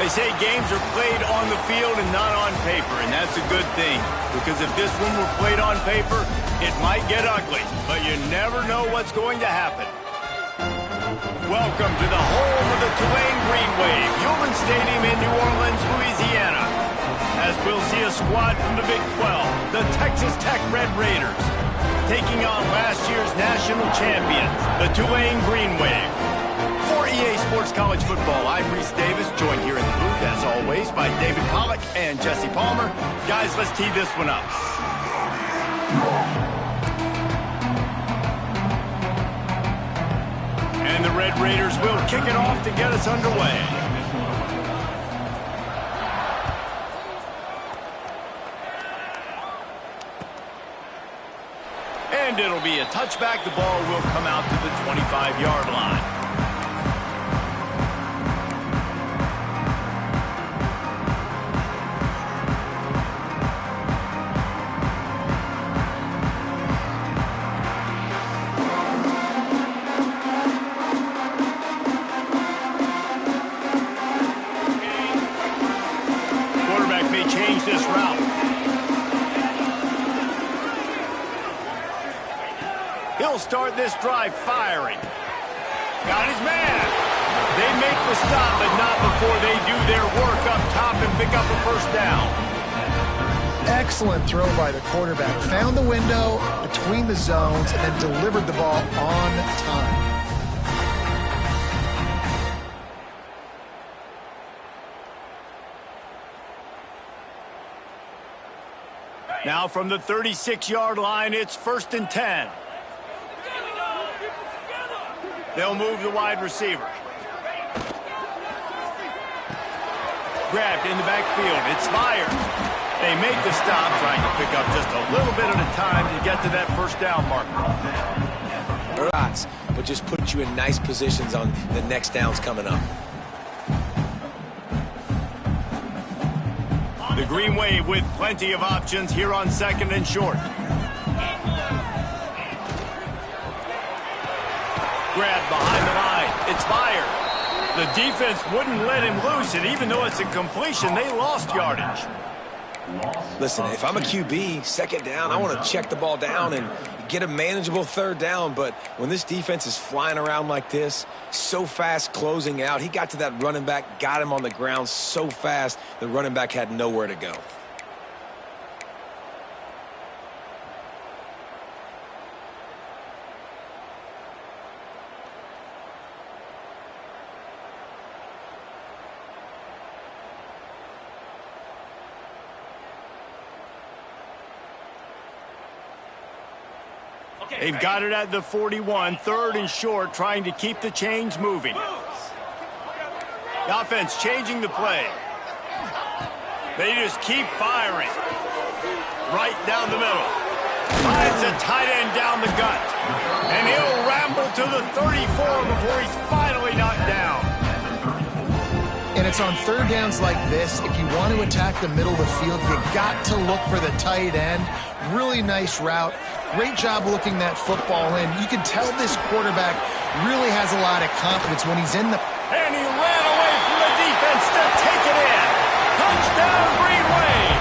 They say games are played on the field and not on paper, and that's a good thing. Because if this one were played on paper, it might get ugly. But you never know what's going to happen. Welcome to the home of the Tulane Green Wave, Human Stadium in New Orleans, Louisiana. As we'll see a squad from the Big 12, the Texas Tech Red Raiders, taking on last year's national champions, the Tulane Green Wave. For EA Sports College Football, I'm Reese Davis, joined here in the booth, as always, by David Pollack and Jesse Palmer. Guys, let's tee this one up. And the Red Raiders will kick it off to get us underway. And it'll be a touchback. The ball will come out to the 25-yard line. He'll start this drive firing. Got his man. They make the stop, but not before they do their work up top and pick up a first down. Excellent throw by the quarterback. Found the window between the zones and then delivered the ball on time. Now from the 36-yard line, it's 1st and 10. They'll move the wide receiver. Grabbed in the backfield. It's fired. They make the stop, trying to pick up just a little bit at a time to get to that first down marker. But just put you in nice positions on the next downs coming up. The Green Wave with plenty of options here on 2nd and short. Grabbed behind the line. It's fired. The defense wouldn't let him loose, and even though it's a completion, they lost yardage. Listen, if I'm a QB, 2nd down, I want to check the ball down and get a manageable 3rd down. But when this defense is flying around like this, so fast closing out, he got to that running back, got him on the ground so fast, the running back had nowhere to go. They've got it at the 41, 3rd and short, trying to keep the chains moving. The offense changing the play. They just keep firing. Right down the middle. Finds a tight end down the gut. And he'll ramble to the 34 before he's finally knocked down. And it's on 3rd downs like this, if you want to attack the middle of the field, you got to look for the tight end. Really nice route. Great job looking that football in. You can tell this quarterback really has a lot of confidence when he's in the... And he ran away from the defense to take it in. Touchdown, Green Wave.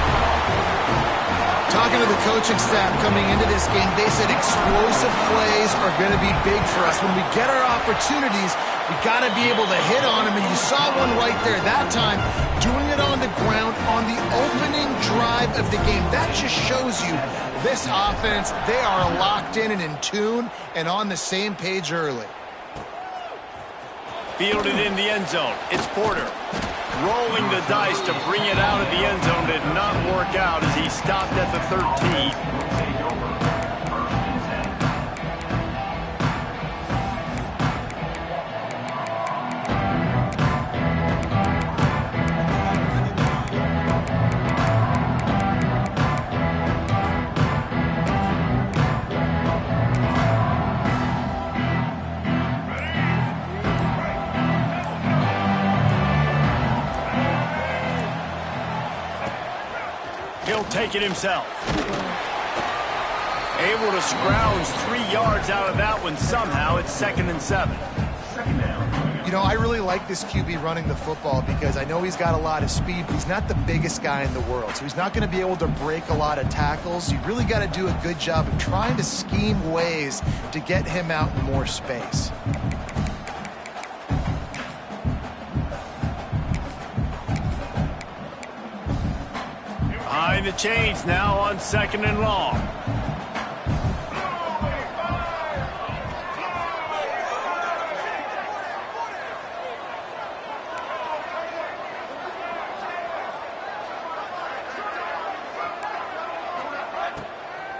Talking to the coaching staff coming into this game, they said explosive plays are going to be big for us. When we get our opportunities, we got to be able to hit on them. And you saw one right there that time, doing it on the ground on the opening drive of the game. That just shows you this offense, they are locked in and in tune and on the same page early. Fielded in the end zone. It's Porter. Rolling the dice to bring it out of the end zone did not work out as he stopped at the 13. He'll take it himself. Able to scrounge 3 yards out of that one somehow. It's 2nd and 7. You know, I really like this QB running the football because I know he's got a lot of speed, but he's not the biggest guy in the world. So he's not going to be able to break a lot of tackles. You really got to do a good job of trying to scheme ways to get him out in more space. Behind the chains now on 2nd and long.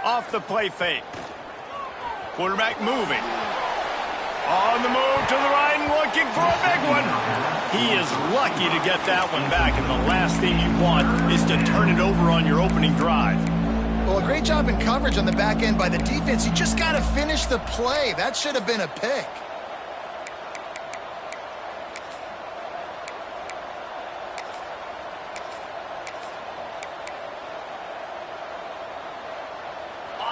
Off the play fake. Quarterback moving. On the move to the right and looking for a big one. He is lucky to get that one back, and the last thing you want is to turn it over on your opening drive. Well, a great job in coverage on the back end by the defense. You just got to finish the play. That should have been a pick.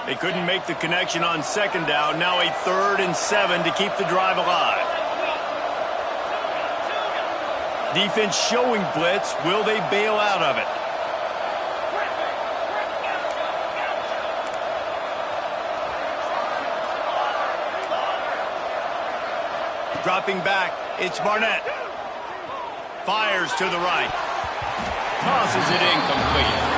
They couldn't make the connection on 2nd down. Now a 3rd and 7 to keep the drive alive. Defense showing blitz. Will they bail out of it? Dropping back. It's Barnett. Fires to the right. Tosses it incomplete.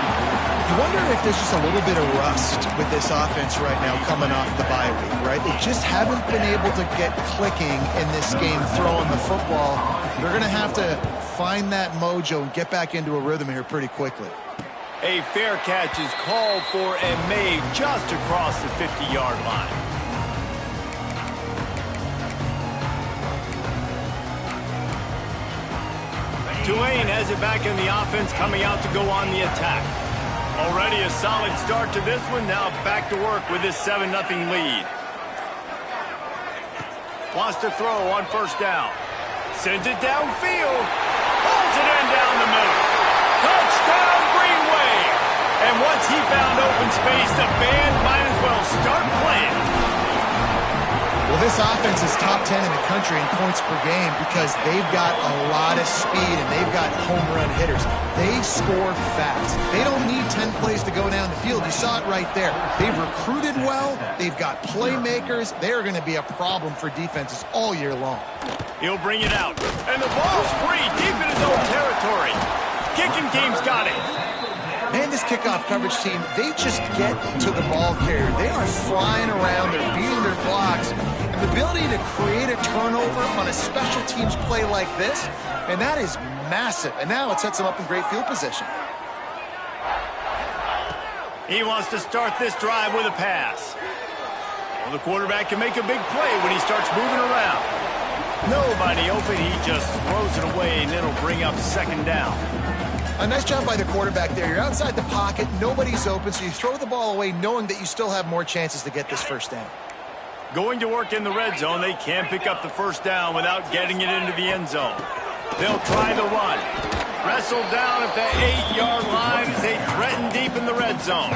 You wonder if there's just a little bit of rust with this offense right now coming off the bye week, right? They just haven't been able to get clicking in this game throwing the football. They're going to have to find that mojo and get back into a rhythm here pretty quickly. A fair catch is called for and made just across the 50-yard line. Tulane has it back in the offense, coming out to go on the attack. Already a solid start to this one. Now back to work with this 7-0 lead. Wants to throw on 1st down. Sends it downfield. Pulls it in down the middle. Touchdown Green Wave. And once he found open space, the band might as well start playing. Well, this offense is top 10 in the country in points per game because they've got a lot of speed and they've got home run hitters. They score fast. They don't need 10 plays to go down the field. You saw it right there. They've recruited well. They've got playmakers. They're going to be a problem for defenses all year long. He'll bring it out. And the ball's free deep in his own territory. Kicking team's got it. Man, this kickoff coverage team, they just get to the ball carrier. They are flying around. They're beating their blocks. And the ability to create a turnover on a special teams play like this, and that is massive. And now it sets them up in great field position. He wants to start this drive with a pass. Well, the quarterback can make a big play when he starts moving around. Nobody open. He just throws it away, and it'll bring up 2nd down. A nice job by the quarterback there. You're outside the pocket. Nobody's open, so you throw the ball away knowing that you still have more chances to get this 1st down. Going to work in the red zone. They can't pick up the 1st down without getting it into the end zone. They'll try the run. Wrestled down at the 8-yard line as they threaten deep in the red zone.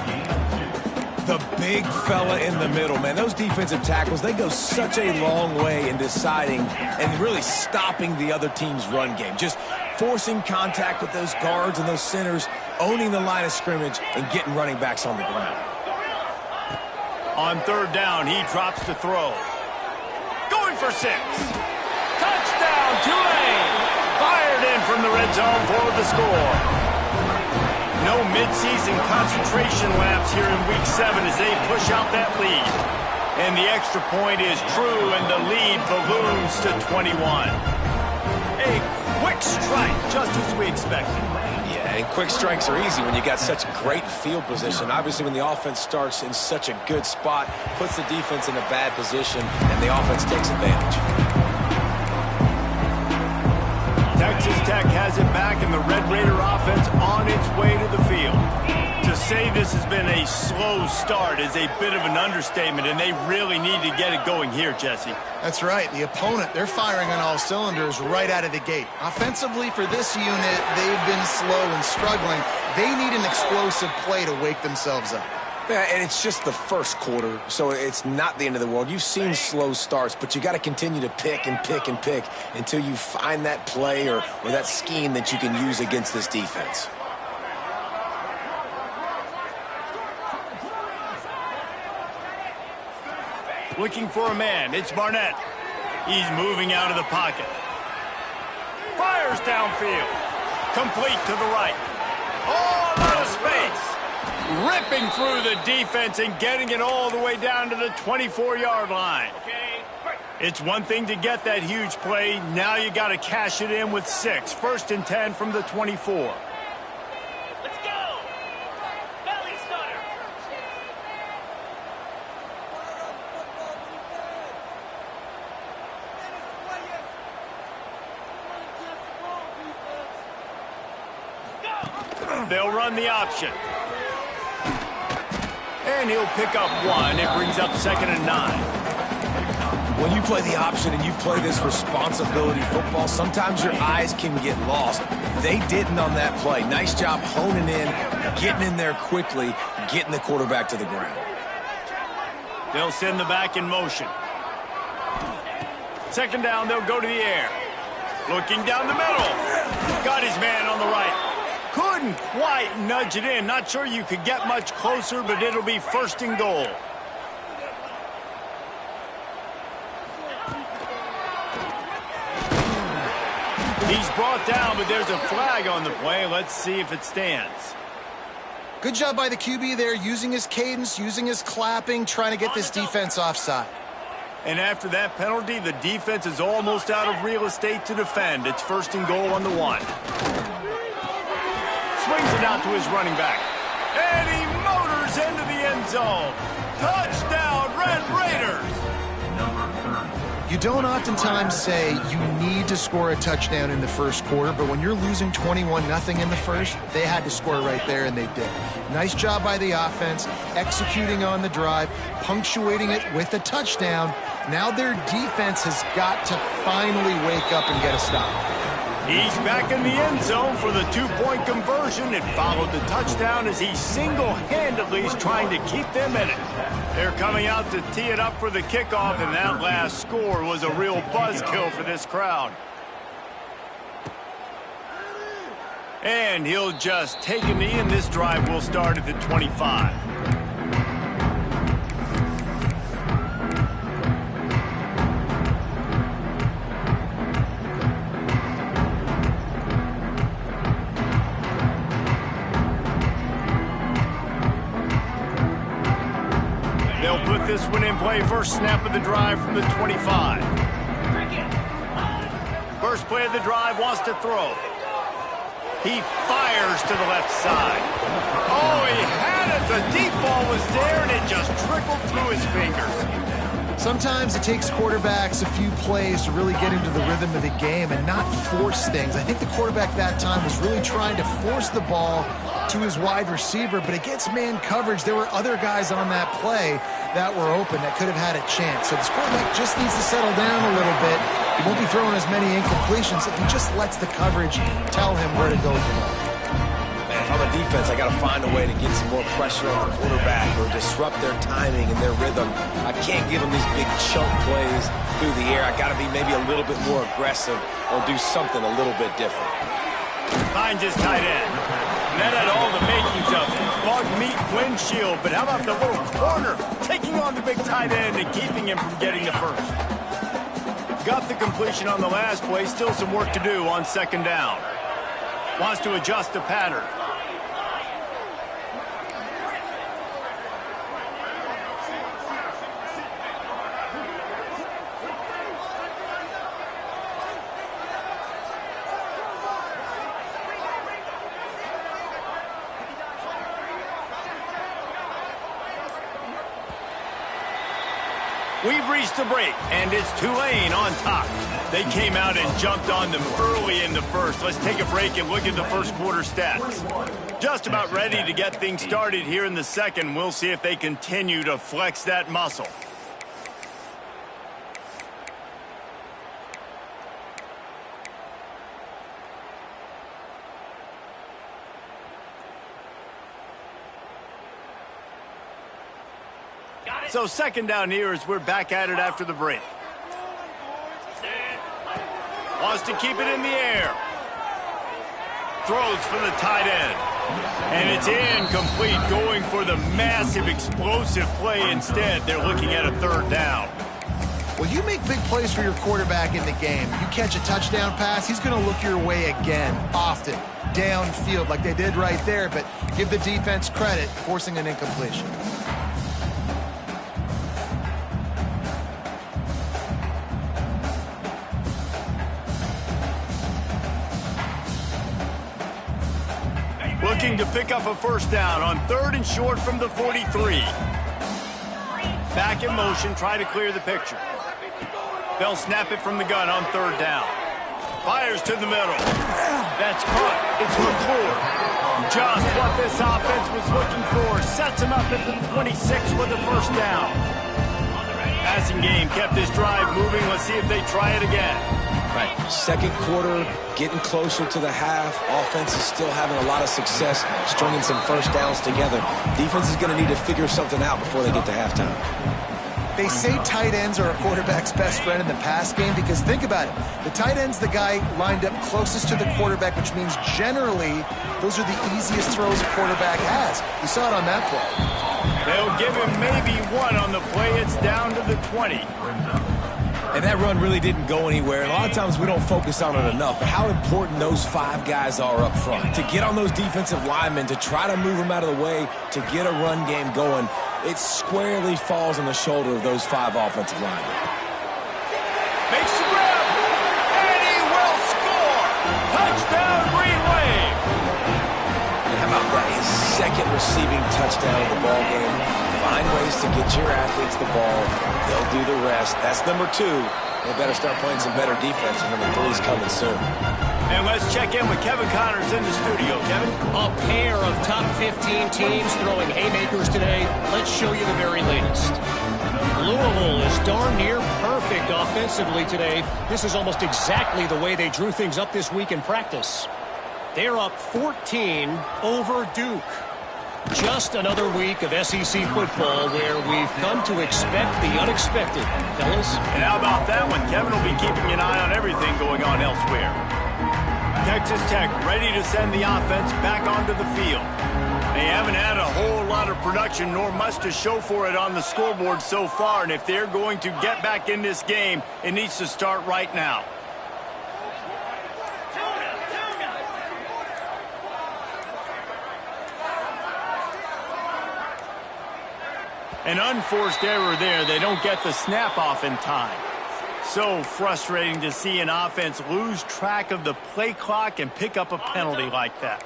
The big fella in the middle, man. Those defensive tackles, they go such a long way in deciding and really stopping the other team's run game. Just forcing contact with those guards and those centers, owning the line of scrimmage, and getting running backs on the ground. On 3rd down, he drops to throw. Going for 6. Touchdown, Tulane! Fired in from the red zone for the score. No midseason concentration laps here in Week 7 as they push out that lead. And the extra point is true, and the lead balloons to 21. A quick strike, just as we expected. Yeah, and quick strikes are easy when you got such great field position. Obviously, when the offense starts in such a good spot, puts the defense in a bad position, and the offense takes advantage. Texas Tech has it back, and the Red Raider offense on its way to the field. To say this has been a slow start is a bit of an understatement, and they really need to get it going here, Jesse. That's right. The opponent, they're firing on all cylinders right out of the gate. Offensively, for this unit, they've been slow and struggling. They need an explosive play to wake themselves up. Yeah, and it's just the first quarter, so it's not the end of the world. You've seen slow starts, but you got to continue to pick and pick and pick until you find that play or that scheme that you can use against this defense. Looking for a man. It's Barnett. He's moving out of the pocket. Fires downfield. Complete to the right. Oh, a lot of space. Ripping through the defense and getting it all the way down to the 24-yard line. It's one thing to get that huge play. Now you got to cash it in with 6. 1st and 10 from the 24. Let's go! Valley starter! They'll run the option. And he'll pick up 1. It brings up 2nd and 9. When you play the option and you play this responsibility football, sometimes your eyes can get lost. They didn't on that play. Nice job honing in, getting in there quickly, getting the quarterback to the ground. They'll send the back in motion. 2nd down, they'll go to the air. Looking down the middle. Got his man on the right. Couldn't quite nudge it in. Not sure you could get much closer, but it'll be 1st and goal. He's brought down, but there's a flag on the play. Let's see if it stands. Good job by the QB there, using his cadence, using his clapping, trying to get this defense offside. And after that penalty, the defense is almost out of real estate to defend. It's 1st and goal on the 1. Swings it out to his running back. And he motors into the end zone. Touchdown, Red Raiders! You don't oftentimes say you need to score a touchdown in the first quarter, but when you're losing 21-0 in the first, they had to score right there, and they did. Nice job by the offense, executing on the drive, punctuating it with a touchdown. Now their defense has got to finally wake up and get a stop. He's back in the end zone for the 2-point conversion. It followed the touchdown as he single-handedly is trying to keep them in it. They're coming out to tee it up for the kickoff, and that last score was a real buzzkill for this crowd. And he'll just take a knee, and this drive will start at the 25. Put this one in play. First snap of the drive from the 25. First play of the drive, wants to throw. He fires to the left side. Oh, he had it. The deep ball was there, and it just trickled through his fingers. Sometimes it takes quarterbacks a few plays to really get into the rhythm of the game and not force things. I think the quarterback that time was really trying to force the ball to his wide receiver, but against man coverage, there were other guys on that play that were open that could have had a chance. So this quarterback just needs to settle down a little bit. He won't be throwing as many incompletions if he just lets the coverage tell him where to go. Man, if I'm a defense, I got to find a way to get some more pressure on the quarterback or disrupt their timing and their rhythm. I can't give them these big chunk plays through the air. I got to be maybe a little bit more aggressive or do something a little bit different. Finds his tight end. That had all the makings of bug meat windshield, but how about the little corner taking on the big tight end and keeping him from getting the first? Got the completion on the last play, still some work to do on 2nd down. Wants to adjust the pattern. We've reached the break, and it's Tulane on top. They came out and jumped on them early in the first. Let's take a break and look at the first quarter stats. Just about ready to get things started here in the second. We'll see if they continue to flex that muscle. So second down here as we're back at it after the break. Wants to keep it in the air. Throws for the tight end. And it's incomplete, going for the massive explosive play instead. They're looking at a third down. Well, you make big plays for your quarterback in the game. You catch a touchdown pass, he's going to look your way again, often, downfield like they did right there, but give the defense credit, forcing an incompletion. Looking to pick up a first down on 3rd and short from the 43. Back in motion, try to clear the picture. They'll snap it from the gun on 3rd down. Fires to the middle. That's caught. It's McClure. Just what this offense was looking for. Sets him up at the 26 for the first down. Passing game kept this drive moving. Let's see if they try it again. Right, second quarter, getting closer to the half. Offense is still having a lot of success stringing some first downs together. Defense is going to need to figure something out before they get to halftime. They say tight ends are a quarterback's best friend in the pass game because think about it. The tight end's the guy lined up closest to the quarterback, which means generally those are the easiest throws a quarterback has. You saw it on that play. They'll give him maybe one on the play. It's down to the 20. And that run really didn't go anywhere. And a lot of times we don't focus on it enough. But how important those 5 guys are up front. To get on those defensive linemen, to try to move them out of the way, to get a run game going, it squarely falls on the shoulder of those 5 offensive linemen. Makes the grab, and he will score! Touchdown, Green Wave! And how about that? His second receiving touchdown of the ball game. Find ways to get your athletes the ball. They'll do the rest. That's number 2. They better start playing some better defense, and number 3's coming soon. And let's check in with Kevin Connors in the studio. Kevin? A pair of top 15 teams throwing haymakers today. Let's show you the very latest. Louisville is darn near perfect offensively today. This is almost exactly the way they drew things up this week in practice. They're up 14 over Duke. Just another week of SEC football where we've come to expect the unexpected, fellas. And how about that one? Kevin will be keeping an eye on everything going on elsewhere. Texas Tech ready to send the offense back onto the field. They haven't had a whole lot of production nor much to show for it on the scoreboard so far, and if they're going to get back in this game, it needs to start right now. An unforced error there. They don't get the snap off in time. So frustrating to see an offense lose track of the play clock and pick up a penalty like that.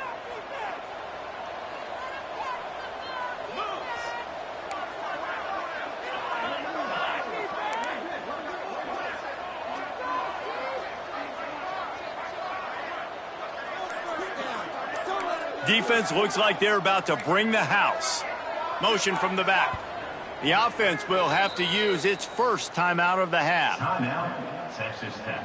Defense looks like they're about to bring the house. Motion from the back. The offense will have to use its first timeout of the half. Timeout, Texas Tech.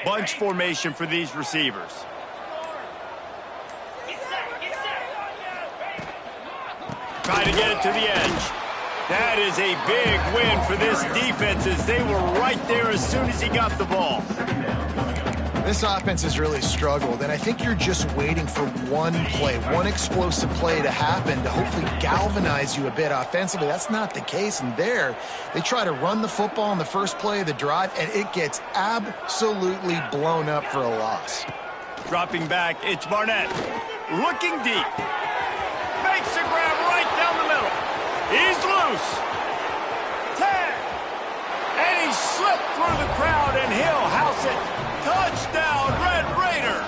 Bunch formation for these receivers. Try to get it to the edge. That is a big win for this defense as they were right there as soon as he got the ball. This offense has really struggled, and I think you're just waiting for one play, one explosive play to happen to hopefully galvanize you a bit offensively. That's not the case, and there they try to run the football on the first play of the drive, and it gets absolutely blown up for a loss. Dropping back, it's Barnett. Looking deep. Makes a grab right down the middle. He's loose. Tag. And he slipped through the crowd, and he'll house it. Touchdown, Red Raider.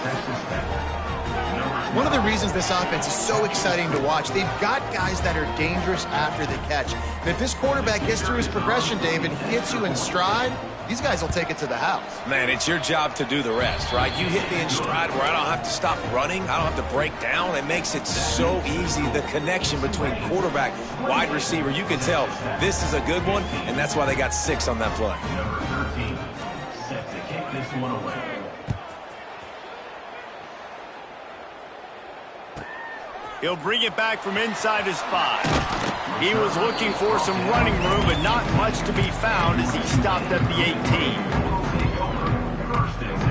One of the reasons this offense is so exciting to watch, they've got guys that are dangerous after the catch. And if this quarterback gets through his progression, David, hits you in stride, these guys will take it to the house. Man, it's your job to do the rest, right? You hit me in stride where I don't have to stop running. I don't have to break down. It makes it so easy. The connection between quarterback, wide receiver, you can tell this is a good one, and that's why they got 6 on that play. Number 13, set to kick this one away. He'll bring it back from inside his 5. He was looking for some running room, but not much to be found as he stopped at the 18. First and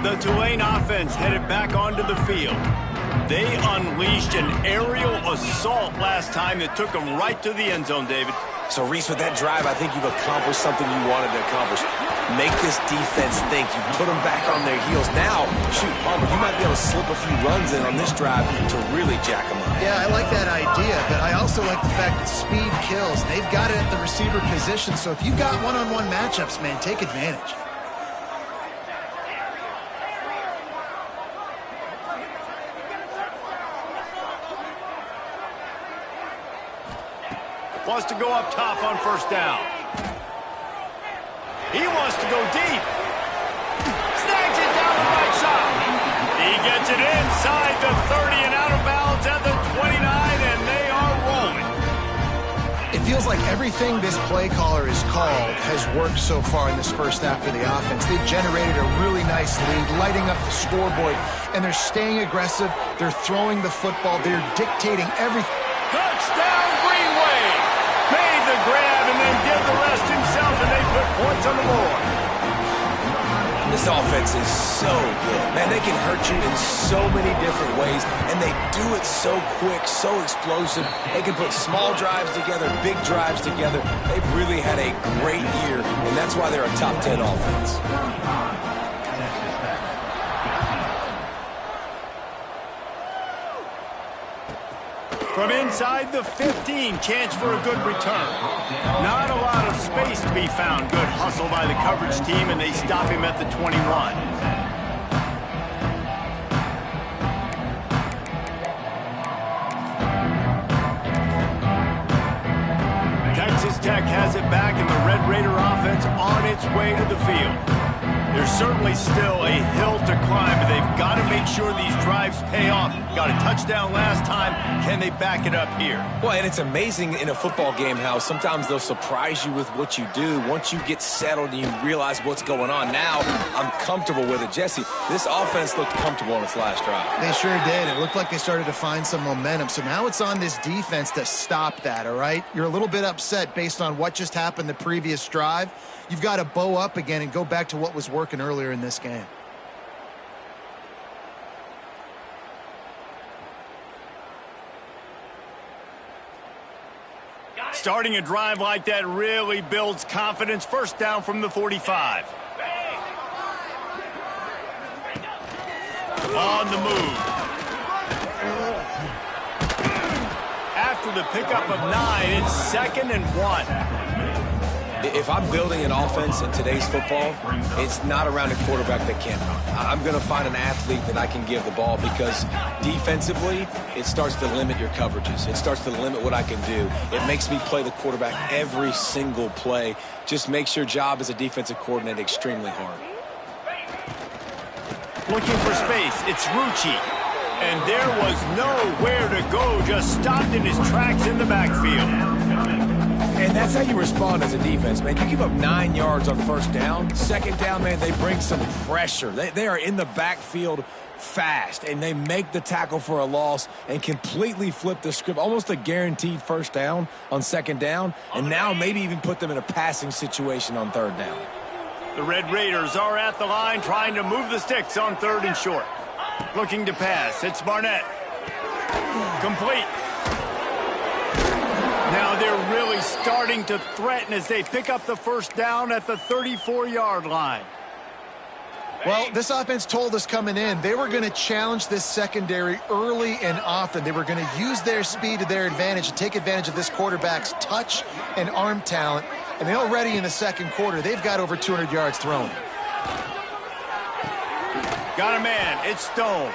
10. The Tulane offense headed back onto the field. They unleashed an aerial assault last time that took them right to the end zone, David. So, Reese, with that drive, I think you've accomplished something you wanted to accomplish. Make this defense think. You put them back on their heels. Now, shoot, Palmer, you might be able to slip a few runs in on this drive to really jack them up. Yeah, I like that idea, but I also like the fact that speed kills. They've got it at the receiver position, so if you've got one-on-one matchups, man, take advantage. Wants to go up top on first down. He wants to go deep. Snags it down the right side. He gets it inside the 30 and out of bounds at the 29, and they are rolling. It feels like everything this play caller has called has worked so far in this first half for the offense. They've generated a really nice lead, lighting up the scoreboard, and they're staying aggressive. They're throwing the football. They're dictating everything. Touchdown, Greenway! Made the grab and then did the rest himself, and they put points on the board. This offense is so good. Man, they can hurt you in so many different ways, and they do it so quick, so explosive. They can put small drives together, big drives together. They've really had a great year, and that's why they're a top 10 offense. From inside the 15, chance for a good return. Not a lot of space to be found. Good hustle by the coverage team, and they stop him at the 21. Texas Tech has it back, and the Red Raider offense on its way to the field. There's certainly still a hill to climb, but they've got to make sure these drives pay off. Got a touchdown last time. Can they back it up here? Well, and it's amazing in a football game how sometimes they'll surprise you with what you do. Once you get settled and you realize what's going on, now I'm comfortable with it. Jesse, this offense looked comfortable on its last drive. They sure did. It looked like they started to find some momentum. So now it's on this defense to stop that, all right? You're a little bit upset based on what just happened the previous drive. You've got to bow up again and go back to what was working earlier in this game. Starting a drive like that really builds confidence. First down from the 45. On the move. After the pickup of 9, it's 2nd and 1. If I'm building an offense in today's football, it's not around a quarterback that can't run. I'm going to find an athlete that I can give the ball because defensively, it starts to limit your coverages. It starts to limit what I can do. It makes me play the quarterback every single play. Just makes your job as a defensive coordinator extremely hard. Looking for space, it's Rucci. And there was nowhere to go, just stopped in his tracks in the backfield. And that's how you respond as a defense, man. You give up 9 yards on first down. Second down, man, they bring some pressure. They are in the backfield fast, and they make the tackle for a loss and completely flip the script. Almost a guaranteed first down on second down, and now maybe even put them in a passing situation on third down. The Red Raiders are at the line trying to move the sticks on 3rd and short. Looking to pass. It's Barnett. Complete. Now they're really starting to threaten as they pick up the first down at the 34-yard line. Well, this offense told us coming in they were going to challenge this secondary early and often. They were going to use their speed to their advantage and take advantage of this quarterback's touch and arm talent. And already in the second quarter, they've got over 200 yards thrown. Got a man. It's Stone.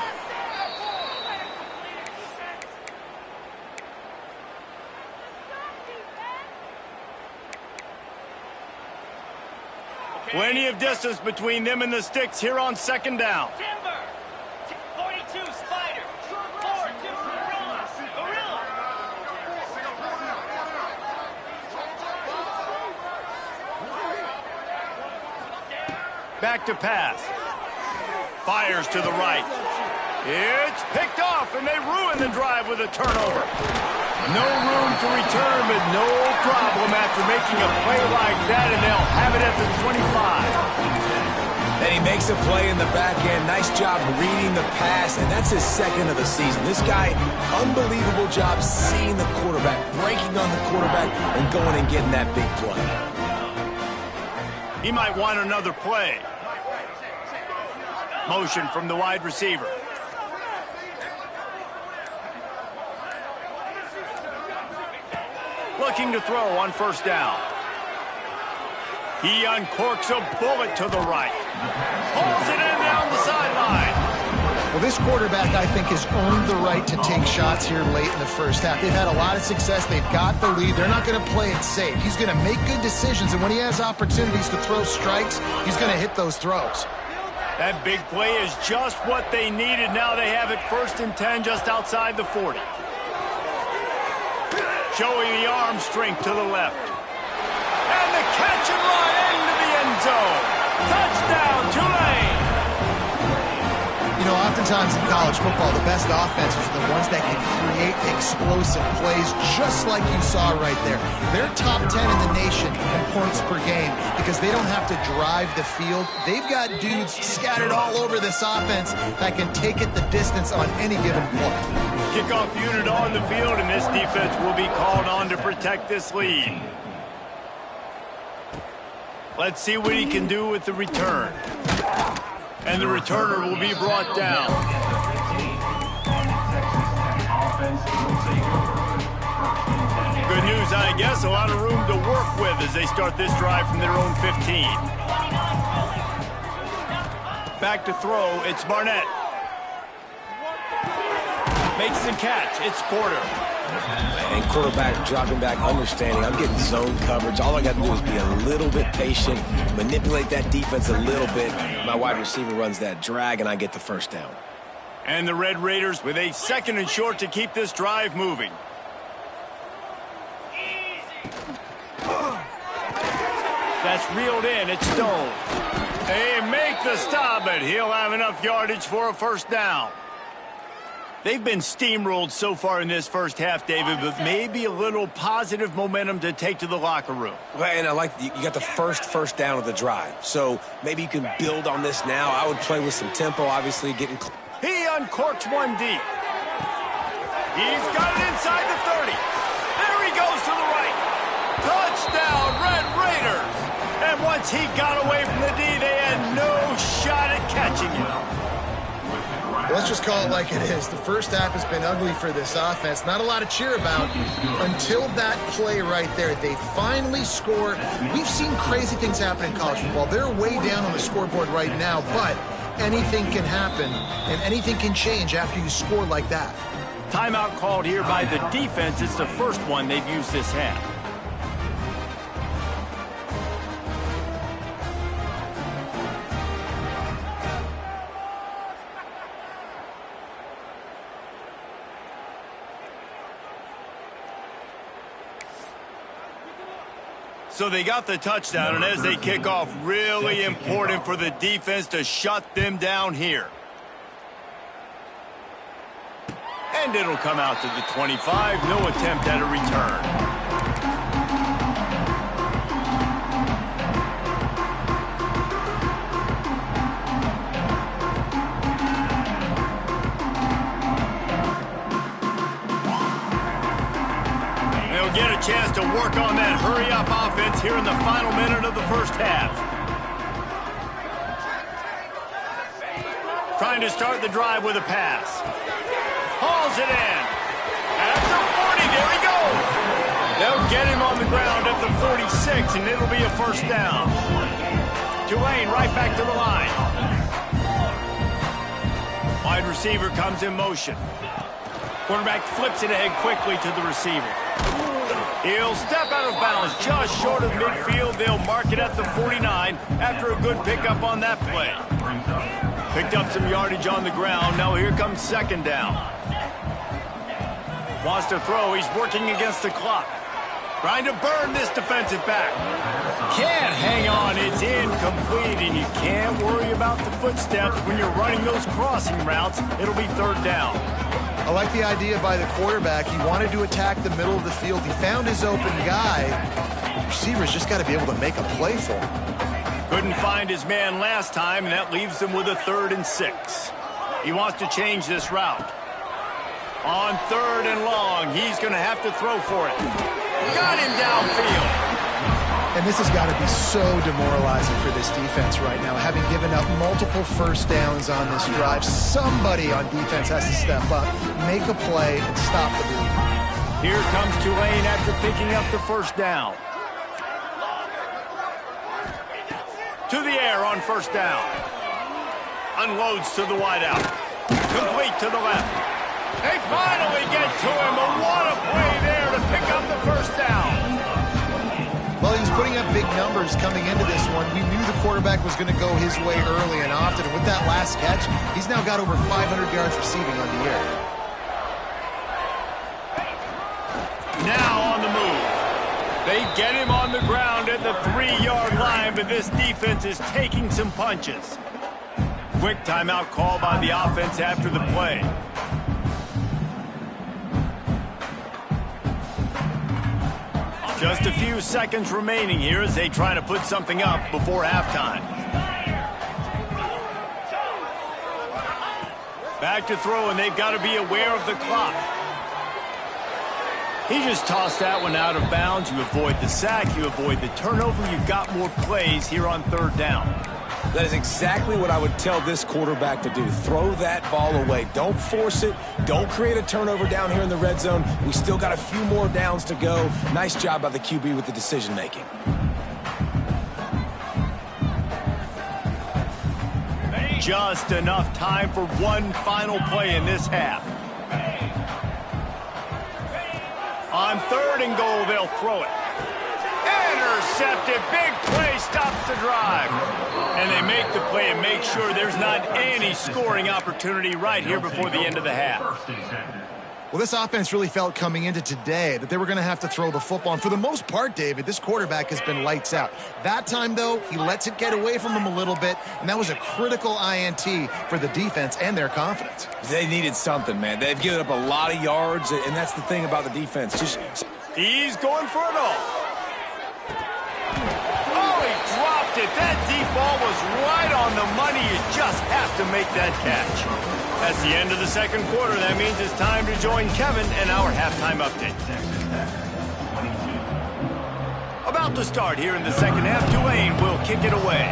Plenty of distance between them and the sticks here on second down. Timber. 42, Spider. 4-2, Gorilla. Gorilla. Back to pass. Fires to the right. It's picked off, and they ruin the drive with a turnover. No room to return, but no problem after making a play like that, and they'll have it at the 25. And he makes a play in the back end. Nice job reading the pass, and that's his second of the season. This guy, unbelievable job seeing the quarterback, breaking on the quarterback, and going and getting that big play. He might want another play. Motion from the wide receiver. Looking to throw on first down. He uncorks a bullet to the right. Pulls it in down the sideline. Well, this quarterback, I think, has earned the right to take shots here late in the first half. They've had a lot of success. They've got the lead. They're not going to play it safe. He's going to make good decisions, and when he has opportunities to throw strikes, he's going to hit those throws. That big play is just what they needed. Now they have it 1st and 10 just outside the 40. Showing the arm strength to the left. And the catch and run into the end zone. Touchdown, Tulane! You know, oftentimes in college football, the best offenses are the ones that can create explosive plays, just like you saw right there. They're top 10 in the nation in points per game because they don't have to drive the field. They've got dudes scattered all over this offense that can take it the distance on any given play. Kickoff unit on the field, and this defense will be called on to protect this lead. Let's see what he can do with the return. And the returner will be brought down. Good news, I guess. A lot of room to work with as they start this drive from their own 15. Back to throw. It's Barnett. Makes the catch. It's Porter. And quarterback dropping back, understanding. I'm getting zone coverage. All I got to do is be a little bit patient, manipulate that defense a little bit. My wide receiver runs that drag, and I get the first down. And the Red Raiders with a 2nd and short to keep this drive moving. That's reeled in. It's Stone. They make the stop, but he'll have enough yardage for a first down. They've been steamrolled so far in this first half, David, but maybe a little positive momentum to take to the locker room. Well, and I like you got the first down of the drive, so maybe you can build on this now. I would play with some tempo, obviously getting. He uncorks one deep. He's got it inside the 30. There he goes to the right. Touchdown, Red Raiders. And once he got away from the D, they had no shot at catching him. Let's just call it like it is. The first half has been ugly for this offense. Not a lot to cheer about until that play right there. They finally score. We've seen crazy things happen in college football. They're way down on the scoreboard right now, but anything can happen, and anything can change after you score like that. Timeout called here by the defense. It's the first one they've used this half. So they got the touchdown, and as they kick off, really important for the defense to shut them down here. And it'll come out to the 25. No attempt at a return. Get a chance to work on that hurry-up offense here in the final minute of the first half. Trying to start the drive with a pass. Hauls it in. At the 40, there he goes. They'll get him on the ground at the 46, and it'll be a first down. Tulane right back to the line. Wide receiver comes in motion. Quarterback flips it ahead quickly to the receiver. He'll step out of bounds just short of midfield. They'll mark it at the 49 after a good pickup on that play. Picked up some yardage on the ground. Now here comes second down. Wants to throw. He's working against the clock. Trying to burn this defensive back. Can't hang on. It's incomplete, and you can't worry about the footsteps when you're running those crossing routes. It'll be third down. I like the idea by the quarterback. He wanted to attack the middle of the field. He found his open guy. Receivers just got to be able to make a play for him. Couldn't find his man last time, and that leaves him with a 3rd and 6. He wants to change this route. On 3rd and long, he's going to have to throw for it. Got him downfield. And this has got to be so demoralizing for this defense right now. Having given up multiple first downs on this drive, somebody on defense has to step up, make a play, and stop the bleed. Here comes Tulane after picking up the first down. To the air on first down. Unloads to the wideout. Complete to the left. They finally get to him, but what a play there to pick up the first down. Well, he was putting up big numbers coming into this one. We knew the quarterback was going to go his way early and often. And with that last catch, he's now got over 500 yards receiving on the year. Now on the move. They get him on the ground at the 3-yard line, but this defense is taking some punches. Quick timeout call by the offense after the play. Just a few seconds remaining here as they try to put something up before halftime. Back to throw, and they've got to be aware of the clock. He just tossed that one out of bounds. You avoid the sack, you avoid the turnover. You've got more plays here on 3rd down. That is exactly what I would tell this quarterback to do. Throw that ball away. Don't force it. Don't create a turnover down here in the red zone. We still got a few more downs to go. Nice job by the QB with the decision-making. Just enough time for one final play in this half. On 3rd and goal, they'll throw it. Intercepted. Big play stops the drive. And they make the play and make sure there's not any scoring opportunity right here before the end of the half. Well, this offense really felt coming into today that they were going to have to throw the football. And for the most part, David, this quarterback has been lights out. That time, though, he lets it get away from him a little bit, and that was a critical INT for the defense and their confidence. They needed something, man. They've given up a lot of yards, and that's the thing about the defense. He's going for it all. Oh, he dropped it. That deep ball was right on the money. You just have to make that catch. That's the end of the second quarter. That means it's time to join Kevin and our halftime update. About to start here in the second half. Tulane will kick it away.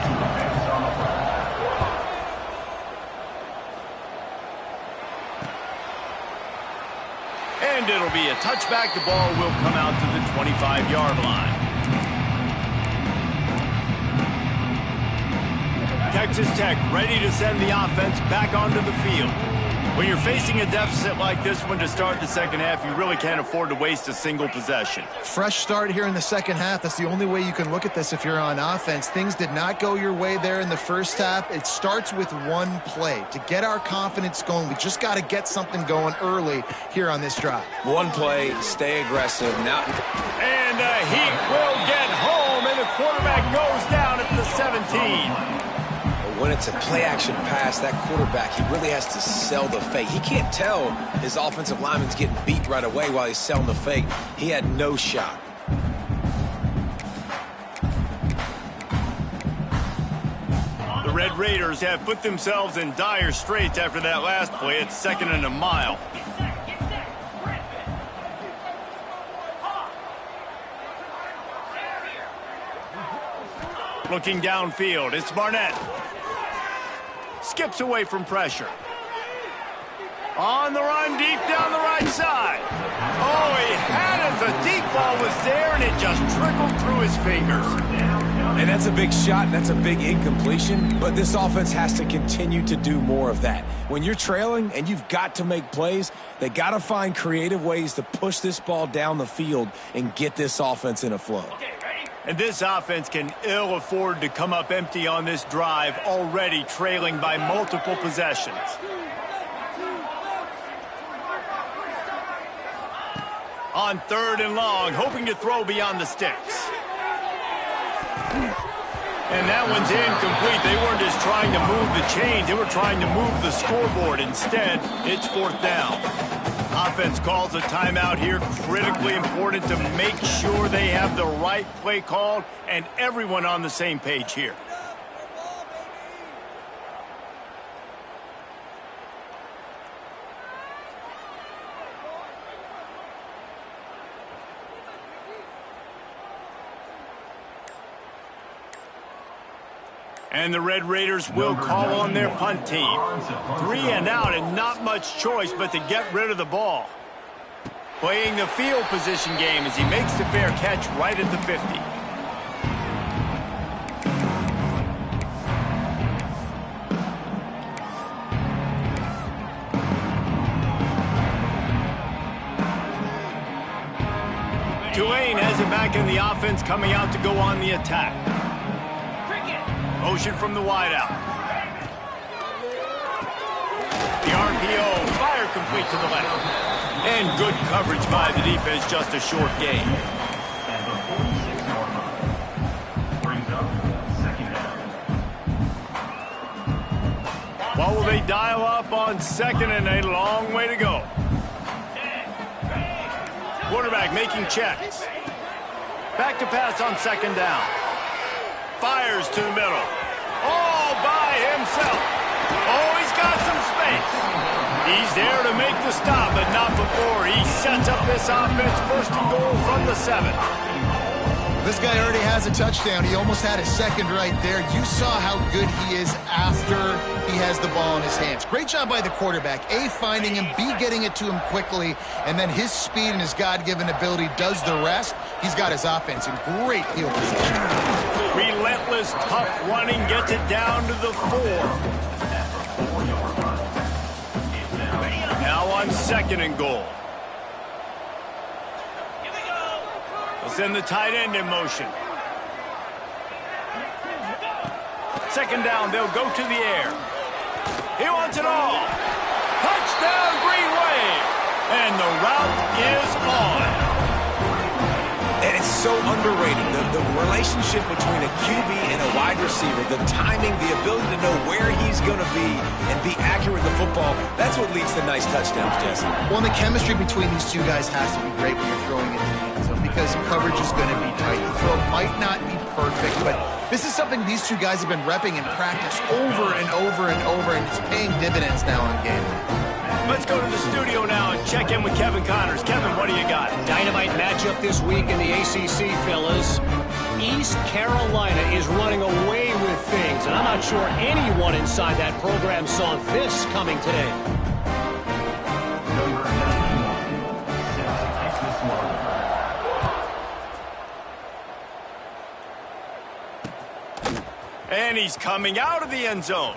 And it'll be a touchback. The ball will come out to the 25-yard line. Texas Tech ready to send the offense back onto the field. When you're facing a deficit like this one to start the second half, you really can't afford to waste a single possession. Fresh start here in the second half. That's the only way you can look at this if you're on offense. Things did not go your way there in the first half. It starts with one play. To get our confidence going, we just got to get something going early here on this drive. One play, stay aggressive. Now, and the Heat will get home, and the quarterback goes down at the 17. when it's a play-action pass, that quarterback, he really has to sell the fake. He can't tell his offensive lineman's getting beat right away while he's selling the fake. He had no shot. The Red Raiders have put themselves in dire straits after that last play. It's 2nd and a mile. Looking downfield, it's Barnett. Skips away from pressure. On the run, deep down the right side. Oh, he had it. The deep ball was there, and it just trickled through his fingers. And that's a big shot, and that's a big incompletion, but this offense has to continue to do more of that. When you're trailing and you've got to make plays, they got to find creative ways to push this ball down the field and get this offense in a flow. Okay, ready? And this offense can ill afford to come up empty on this drive, already trailing by multiple possessions. On 3rd and long, hoping to throw beyond the sticks. And that one's incomplete. They weren't just trying to move the chains. They were trying to move the scoreboard. Instead, it's 4th down. Offense calls a timeout here. Critically important to make sure they have the right play called and everyone on the same page here. And the Red Raiders will call on their punt team. 3 and out and not much choice but to get rid of the ball. Playing the field position game as he makes the fair catch right at the 50. Tulane has it back in the offense, coming out to go on the attack. Motion from the wideout. The RPO, fire complete to the left. And good coverage by the defense, just a short gain. And the 46-yard line brings up 2nd down. What will they dial up on 2nd and a long way to go? Quarterback making checks. Back to pass on 2nd down. Fires to the middle. All by himself. Oh, he's got some space. He's there to make the stop, but not before he sets up this offense. 1st and goal from the 7. This guy already has a touchdown. He almost had a 2nd right there. You saw how good he is after he has the ball in his hands. Great job by the quarterback. A, finding him. B, getting it to him quickly. And then his speed and his God-given ability does the rest. He's got his offense in great field position. Relentless, tough running gets it down to the 4. Now on 2nd and goal. They'll send the tight end in motion. 2nd down, they'll go to the air. He wants it all. Touchdown, Green Wave. And the route is on. And it's so underrated. The relationship between a QB and a wide receiver, the timing, the ability to know where he's going to be and be accurate with the football, that's what leads to nice touchdowns, Jesse. Well, and the chemistry between these two guys has to be great when you're throwing into the end zone because coverage is going to be tight. The throw might not be perfect, but this is something these two guys have been repping in practice over and over and over, and it's paying dividends now in game. Let's go to the studio now and check in with Kevin Connors. Kevin, what do you got? Dynamite matchup this week in the ACC, fellas. East Carolina is running away with things, and I'm not sure anyone inside that program saw this coming today. Number 91, Central Texas Wildfire. And he's coming out of the end zone.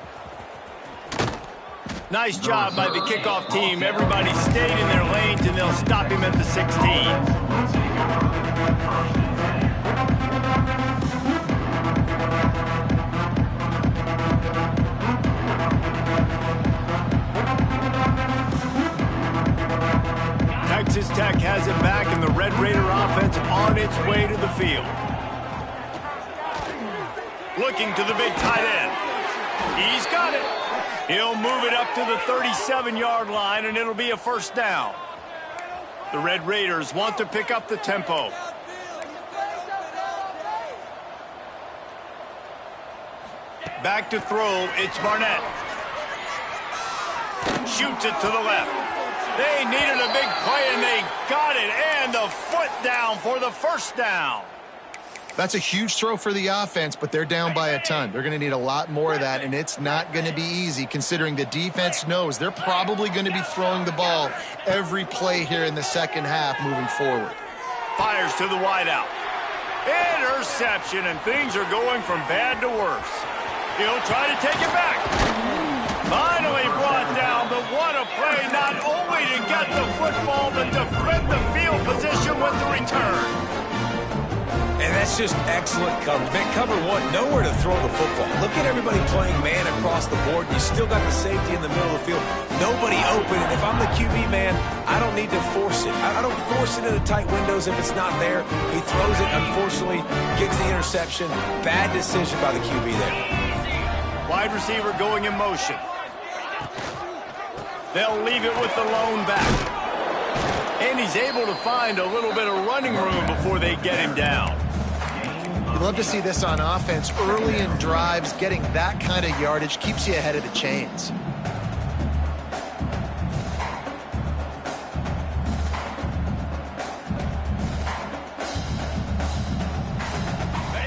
Nice job by the kickoff team. Everybody stayed in their lanes, and they'll stop him at the 16. Texas Tech has it back, and the Red Raider offense on its way to the field. Looking to the big tight end. He's got it. He'll move it up to the 37-yard line, and it'll be a 1st down. The Red Raiders want to pick up the tempo. Back to throw, it's Barnett. Shoots it to the left. They needed a big play, and they got it, and the foot down for the 1st down. That's a huge throw for the offense, but they're down by a ton. They're going to need a lot more of that, and it's not going to be easy considering the defense knows they're probably going to be throwing the ball every play here in the 2nd half moving forward. Fires to the wideout. Interception, and things are going from bad to worse. He'll try to take it back. Finally brought down, but what a play, not only to get the football, but to flip the field position with the return. And that's just excellent coverage. Man, cover one, nowhere to throw the football. Look at everybody playing man across the board. You still got the safety in the middle of the field. Nobody open, and if I'm the QB, man, I don't need to force it. I don't force it into tight windows if it's not there. He throws it, unfortunately, gets the interception. Bad decision by the QB there. Wide receiver going in motion. They'll leave it with the lone back. And he's able to find a little bit of running room before they get him down. You'd love to see this on offense. Early in drives, getting that kind of yardage keeps you ahead of the chains.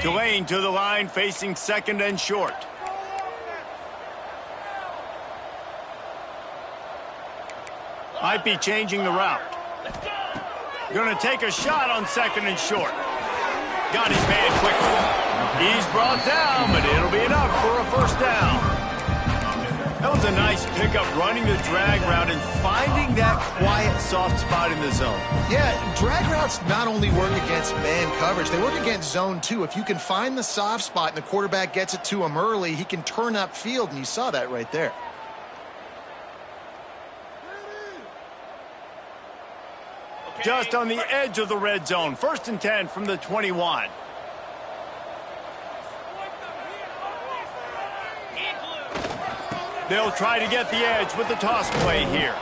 Tulane to the line, facing second and short. Might be changing the route. Going to take a shot on second and short. Got his man quickly. He's brought down, but it'll be enough for a first down. That was a nice pickup, running the drag route and finding that quiet, soft spot in the zone. Yeah, drag routes not only work against man coverage, they work against zone too. If you can find the soft spot and the quarterback gets it to him early, he can turn upfield, and you saw that right there. Just on the edge of the red zone. 1st and 10 from the 21. They'll try to get the edge with the toss play here.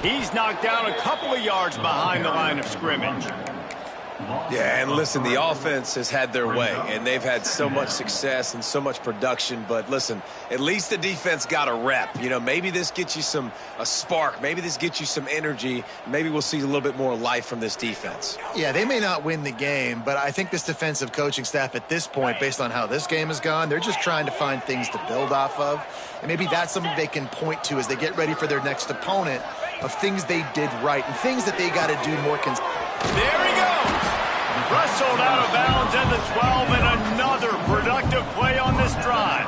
He's knocked down a couple of yards behind the line of scrimmage. Yeah, and listen, the offense has had their way, and they've had so much success and so much production. But listen, at least the defense got a rep. You know, maybe this gets you a spark. Maybe this gets you some energy. Maybe we'll see a little bit more life from this defense. Yeah, they may not win the game, but I think this defensive coaching staff at this point, based on how this game has gone, they're just trying to find things to build off of. And maybe that's something they can point to as they get ready for their next opponent, of things they did right and things that they got to do more consistently. There he goes. Wrestled out of bounds at the 12, and another productive play on this drive.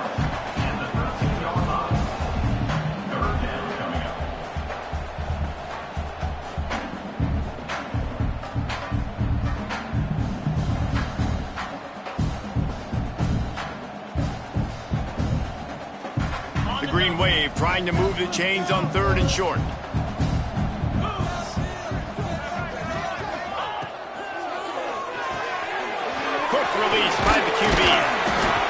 The Green Wave trying to move the chains on 3rd and short. Release by the QB.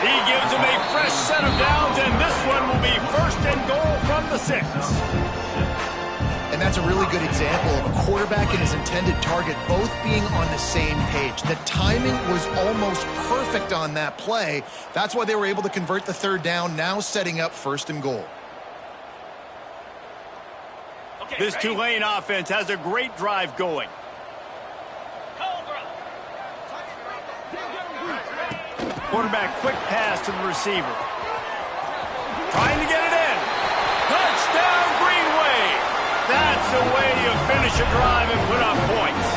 He gives him a fresh set of downs, and this one will be 1st and goal from the 6. And that's a really good example of a quarterback and his intended target both being on the same page. The timing was almost perfect on that play. That's why they were able to convert the 3rd down, now setting up 1st and goal. This Tulane offense has a great drive going. Quarterback, quick pass to the receiver. Trying to get it in. Touchdown, Green Wave. That's the way you finish a drive and put up points.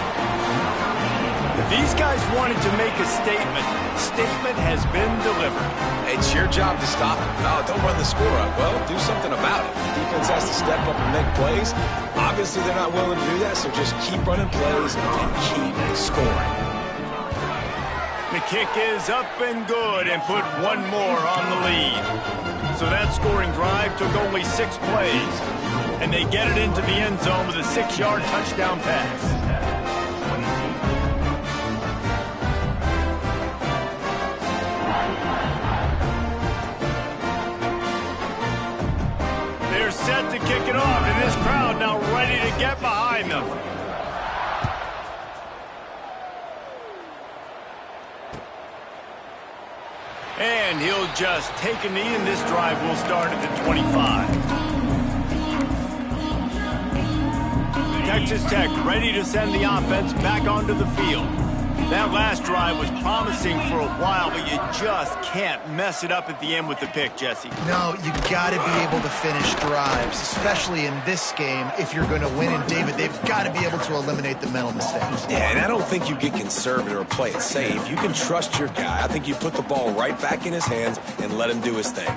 If these guys wanted to make a statement has been delivered. It's your job to stop it. No, don't run the score up. Well, do something about it. The defense has to step up and make plays. Obviously, they're not willing to do that, so just keep running plays and keep scoring. The kick is up and good, and put one more on the lead. So that scoring drive took only 6 plays, and they get it into the end zone with a 6-yard touchdown pass. They're set to kick it off, and this crowd now ready to get behind them. And he'll just take a knee, and this drive will start at the 25. Texas Tech ready to send the offense back onto the field. That last drive was promising for a while, but you just can't mess it up at the end with the pick, Jesse. No, you got to be able to finish drives, especially in this game. If you're going to win, and David, they've got to be able to eliminate the mental mistakes. Yeah, and I don't think you get conservative or play it safe. You can trust your guy. I think you put the ball right back in his hands and let him do his thing.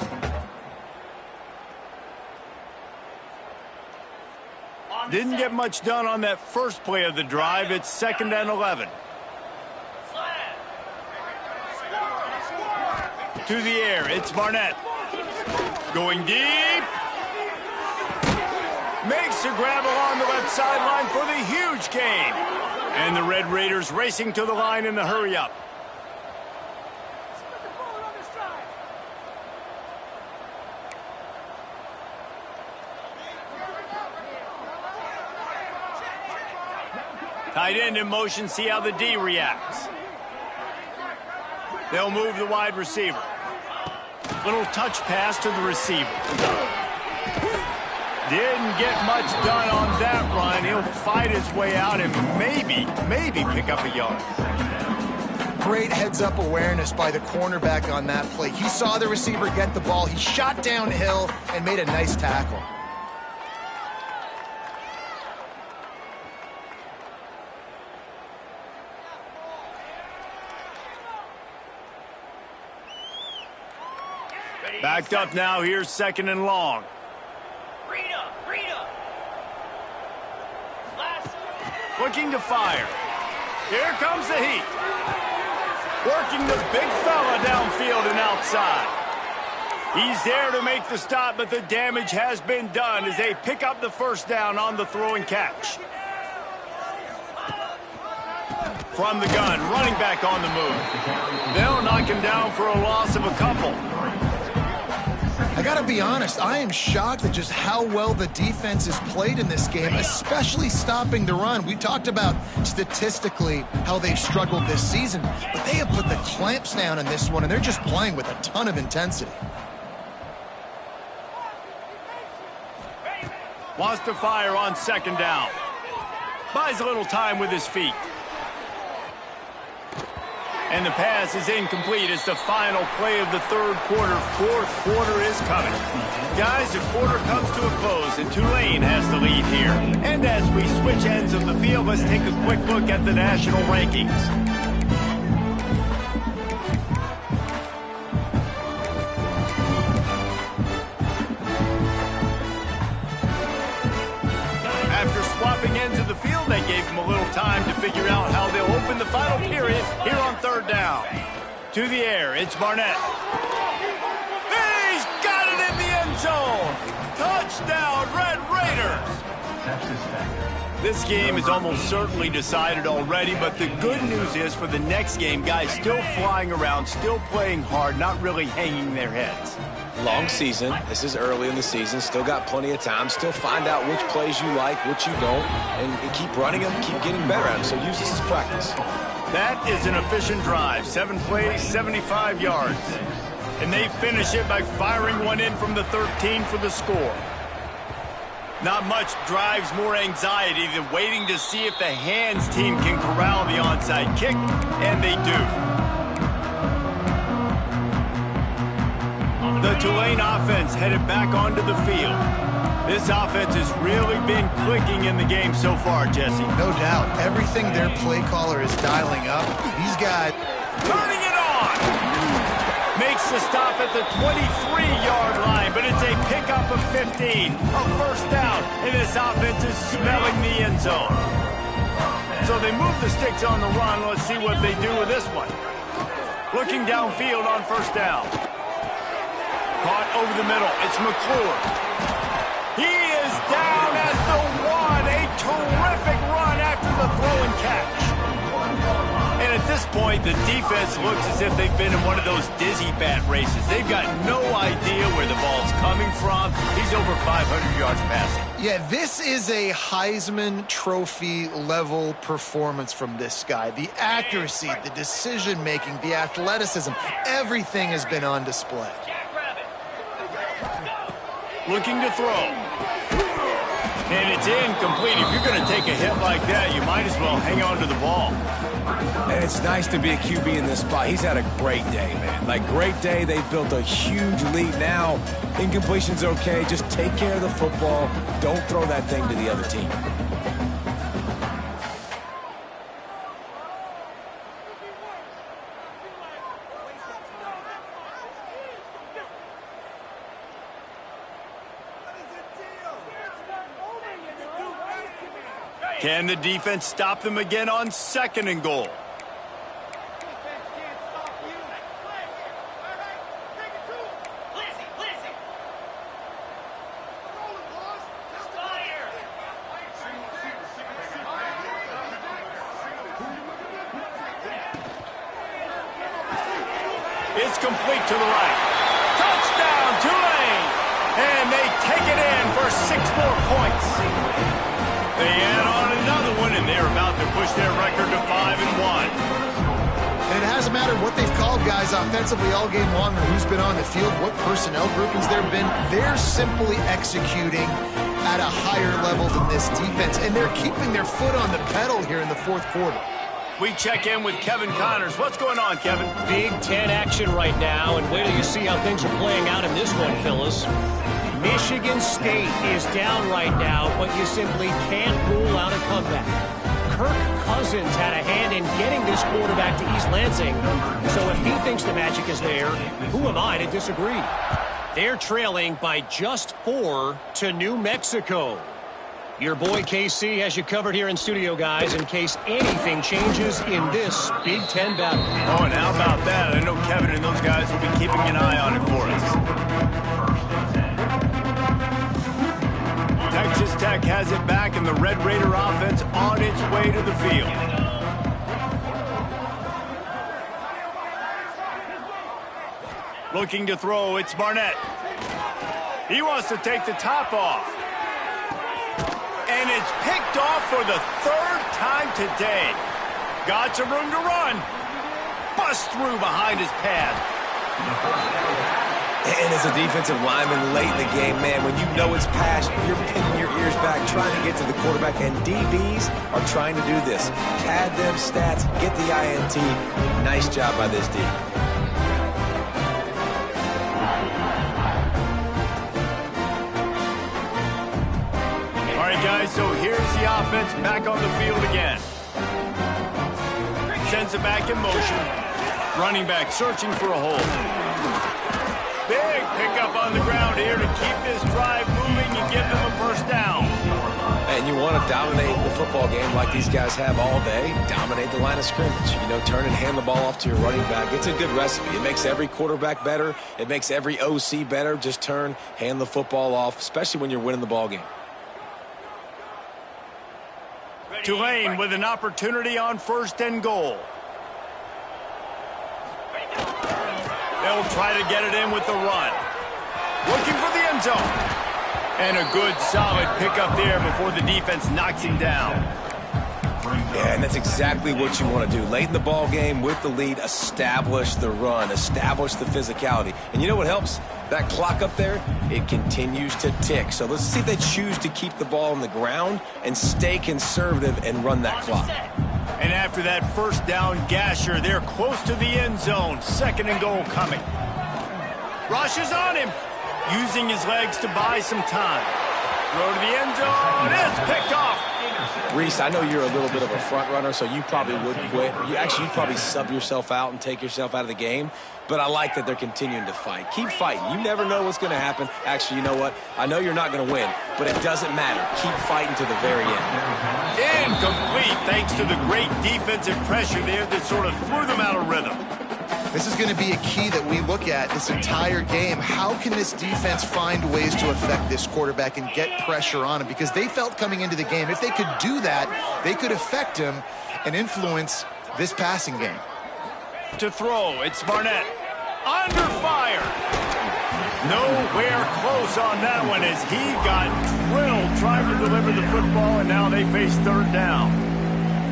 Didn't get much done on that first play of the drive. It's 2nd and 11. To the air, it's Barnett. Going deep. Makes a grab along the left sideline for the huge gain. And the Red Raiders racing to the line in the hurry-up. Tight end in motion, see how the D reacts. They'll move the wide receiver. Little touch pass to the receiver. Didn't get much done on that run. He'll fight his way out and maybe pick up a yard. Great heads-up awareness by the cornerback on that play. He saw the receiver get the ball. He shot downhill and made a nice tackle. Backed up now, here's 2nd and long. Looking to fire. Here comes the heat. Working the big fella downfield and outside. He's there to make the stop, but the damage has been done as they pick up the first down on the throw and catch. From the gun, running back on the move. They'll knock him down for a loss of a couple. I gotta be honest, I am shocked at just how well the defense has played in this game, especially stopping the run. We talked about statistically how they've struggled this season, but they have put the clamps down in this one, and they're just playing with a ton of intensity. Wants to fire on 2nd down. Buys a little time with his feet. And the pass is incomplete. It's the final play of the 3rd quarter. 4th quarter is coming. Guys, the quarter comes to a close, and Tulane has the lead here. And as we switch ends of the field, let's take a quick look at the national rankings. After swapping ends of the field, they gave him a little time to figure out how they'll open the final period here on 3rd down. To the air, it's Barnett. He's got it in the end zone. Touchdown, Red Raiders. This game is almost certainly decided already, but the good news is for the next game, guys still flying around, still playing hard, not really hanging their heads. Long season. This is early in the season. Still got plenty of time. Still find out which plays you like, which you don't, and keep running them, keep getting better at them. So use this as practice. That is an efficient drive. 7 plays, 75 yards. And they finish it by firing one in from the 13 for the score. Not much drives more anxiety than waiting to see if the hands team can corral the onside kick, and they do. The Tulane offense headed back onto the field. This offense has really been clicking in the game so far, Jesse. No doubt. Everything their play caller is dialing up. These guys... Turning it on! Makes the stop at the 23-yard line, but it's a pickup of 15. A first down, and this offense is smelling the end zone. So they move the sticks on the run. Let's see what they do with this one. Looking downfield on 1st down. Caught over the middle. It's McClure. He is down at the 1. A terrific run after the throw and catch. And at this point, the defense looks as if they've been in one of those dizzy bat races. They've got no idea where the ball's coming from. He's over 500 yards passing. Yeah, this is a Heisman Trophy level performance from this guy. The accuracy, the decision-making, the athleticism, everything has been on display. Looking to throw. And it's incomplete. If you're going to take a hit like that, you might as well hang on to the ball. And it's nice to be a QB in this spot. He's had a great day, man. Like, great day. They've built a huge lead now. Incompletion's okay. Just take care of the football. Don't throw that thing to the other team. Can the defense stop them again on 2nd and goal? complete to the right. Touchdown, Tulane! And they take it in for 6 more points. They add on another one, and they're about to push their record to 5-1. And it hasn't mattered what they've called guys offensively all game long or who's been on the field, what personnel groupings there have been. They're simply executing at a higher level than this defense, and they're keeping their foot on the pedal here in the fourth quarter. We check in with Kevin Connors. What's going on, Kevin? Big Ten action right now, and wait till you see how things are playing out in this one, Phyllis. Michigan State is down right now, but you simply can't rule out a comeback. Kirk Cousins had a hand in getting this quarterback to East Lansing, so if he thinks the magic is there, who am I to disagree? They're trailing by just 4 to New Mexico. Your boy KC has you covered here in studio, guys, in case anything changes in this Big Ten battle. Oh, and how about that? I know Kevin and those guys will be keeping an eye on it for us. Texas Tech has it back, and the Red Raider offense on its way to the field. Looking to throw, it's Barnett. He wants to take the top off. And it's picked off for the 3rd time today. Got some room to run. Bust through behind his pad. And as a defensive lineman late in the game, man, when you know it's past, you're pinning your ears back, trying to get to the quarterback, and DBs are trying to do this. Pad them stats, get the INT. Nice job by this D. All right, guys, so here's the offense back on the field again. Sends it back in motion. Running back searching for a hole. Big pickup on the ground here to keep this drive moving and give them a first down. And you want to dominate the football game like these guys have all day. Dominate the line of scrimmage. You know, turn and hand the ball off to your running back. It's a good recipe. It makes every quarterback better. It makes every OC better. Just turn, hand the football off, especially when you're winning the ball game. Tulane with an opportunity on 1st and goal. They'll try to get it in with the run. Looking for the end zone. And a good, solid pickup there before the defense knocks him down. Yeah, and that's exactly what you want to do. Late in the ball game with the lead, establish the run, establish the physicality. And you know what helps? That clock up there, it continues to tick. So let's see if they choose to keep the ball on the ground and stay conservative and run that clock. And after that first down gasher, they're close to the end zone. 2nd and goal coming. Rushes on him, using his legs to buy some time. Throw to the end zone. It's picked off. Reese, I know you're a little bit of a front runner, so you probably wouldn't quit. You'd probably sub yourself out and take yourself out of the game. But I like that they're continuing to fight. Keep fighting. You never know what's going to happen. Actually, you know what? I know you're not going to win, but it doesn't matter. Keep fighting to the very end. Incomplete, thanks to the great defensive pressure there that sort of threw them out of rhythm. This is going to be a key that we look at this entire game. How can this defense find ways to affect this quarterback and get pressure on him? Because they felt coming into the game, if they could do that, they could affect him and influence this passing game. To throw, it's Barnett. Under fire. Nowhere close on that one as he got drilled trying to deliver the football, and now they face 3rd down.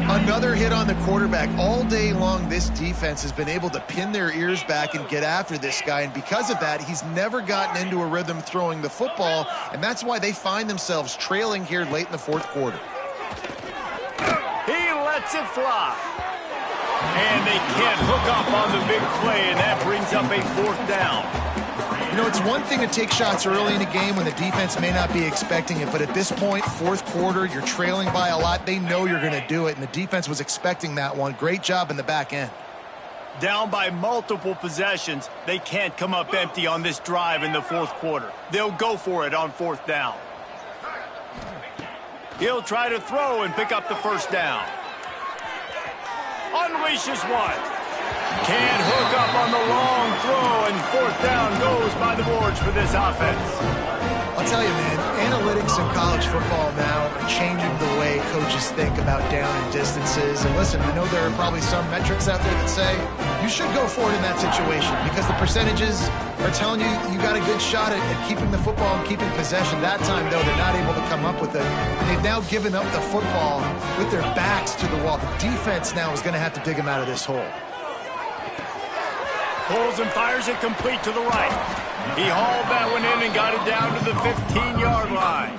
Another hit on the quarterback. All day long, this defense has been able to pin their ears back and get after this guy, and because of that, he's never gotten into a rhythm throwing the football, and that's why they find themselves trailing here late in the 4th quarter. He lets it fly. And they can't hook up on the big play, and that brings up a 4th down. You know, it's one thing to take shots early in a game when the defense may not be expecting it, but at this point, 4th quarter, you're trailing by a lot. They know you're going to do it, and the defense was expecting that one. Great job in the back end. Down by multiple possessions, they can't come up empty on this drive in the 4th quarter. They'll go for it on 4th down. He'll try to throw and pick up the 1st down. Unleashes one. Can't hook up on the long throw, and fourth down goes by the boards for this offense. I'll tell you, man, analytics in college football now are changing the way coaches think about down and distances. And listen, I know there are probably some metrics out there that say you should go for it in that situation because the percentages are telling you you got a good shot at keeping the football and keeping possession. That time, though, they're not able to come up with it. And they've now given up the football with their backs to the wall. The defense now is going to have to dig them out of this hole. Pulls and fires it complete to the right. He hauled that one in and got it down to the 15-yard line.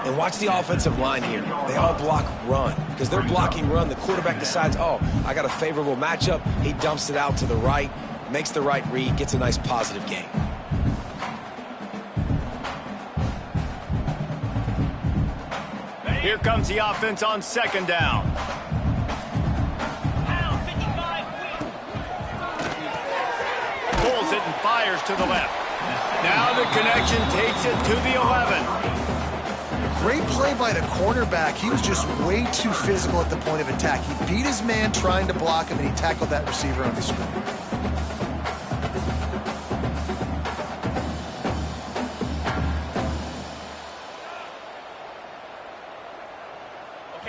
And watch the offensive line here. They all block run. Because they're blocking run, the quarterback decides, oh, I got a favorable matchup. He dumps it out to the right, makes the right read, gets a nice positive gain. Here comes the offense on second down. Pulls it and fires to the left. Now the connection takes it to the 11. Great play by the cornerback. He was just way too physical at the point of attack. He beat his man trying to block him, and he tackled that receiver on the screen.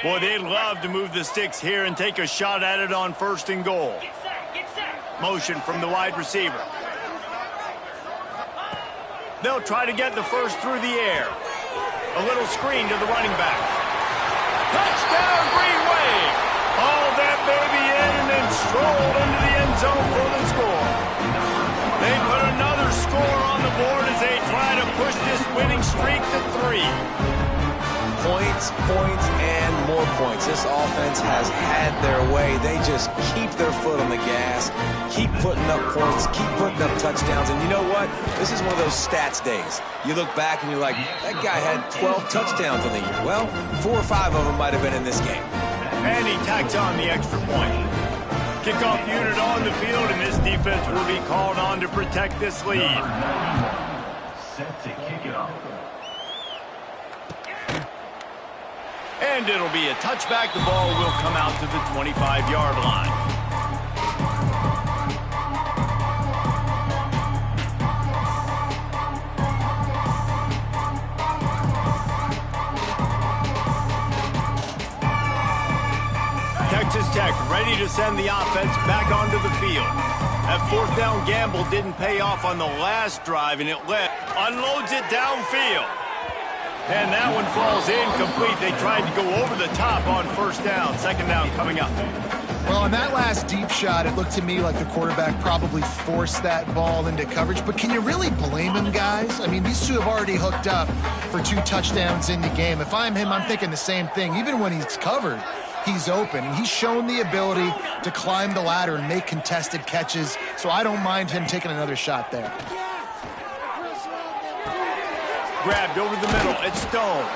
Boy, they'd love to move the sticks here and take a shot at it on first and goal. Motion from the wide receiver. They'll try to get the first through the air. A little screen to the running back. Touchdown, Green Wave! Hauled that baby in and then strolled into the end zone for the score. They put another score on the board as they try to push this winning streak to 3. Points, points, and more points. This offense has had their way. They just keep their foot on the gas, keep putting up points, keep putting up touchdowns. And you know what? This is one of those stats days. You look back and you're like, that guy had 12 touchdowns on the year. Well, 4 or 5 of them might have been in this game. And he tacks on the extra point. Kickoff unit on the field, and this defense will be called on to protect this lead. Set to kick it off. And it'll be a touchback. The ball will come out to the 25-yard line. Texas Tech ready to send the offense back onto the field. That fourth down gamble didn't pay off on the last drive, and it unloads it downfield. And that one falls incomplete. They tried to go over the top on first down. Second down coming up. Well, on that last deep shot, it looked to me like the quarterback probably forced that ball into coverage. But can you really blame him, guys? I mean, these two have already hooked up for 2 touchdowns in the game. If I'm him, I'm thinking the same thing. Even when he's covered, he's open. And he's shown the ability to climb the ladder and make contested catches. So I don't mind him taking another shot there. Grabbed over the middle. It's Stone.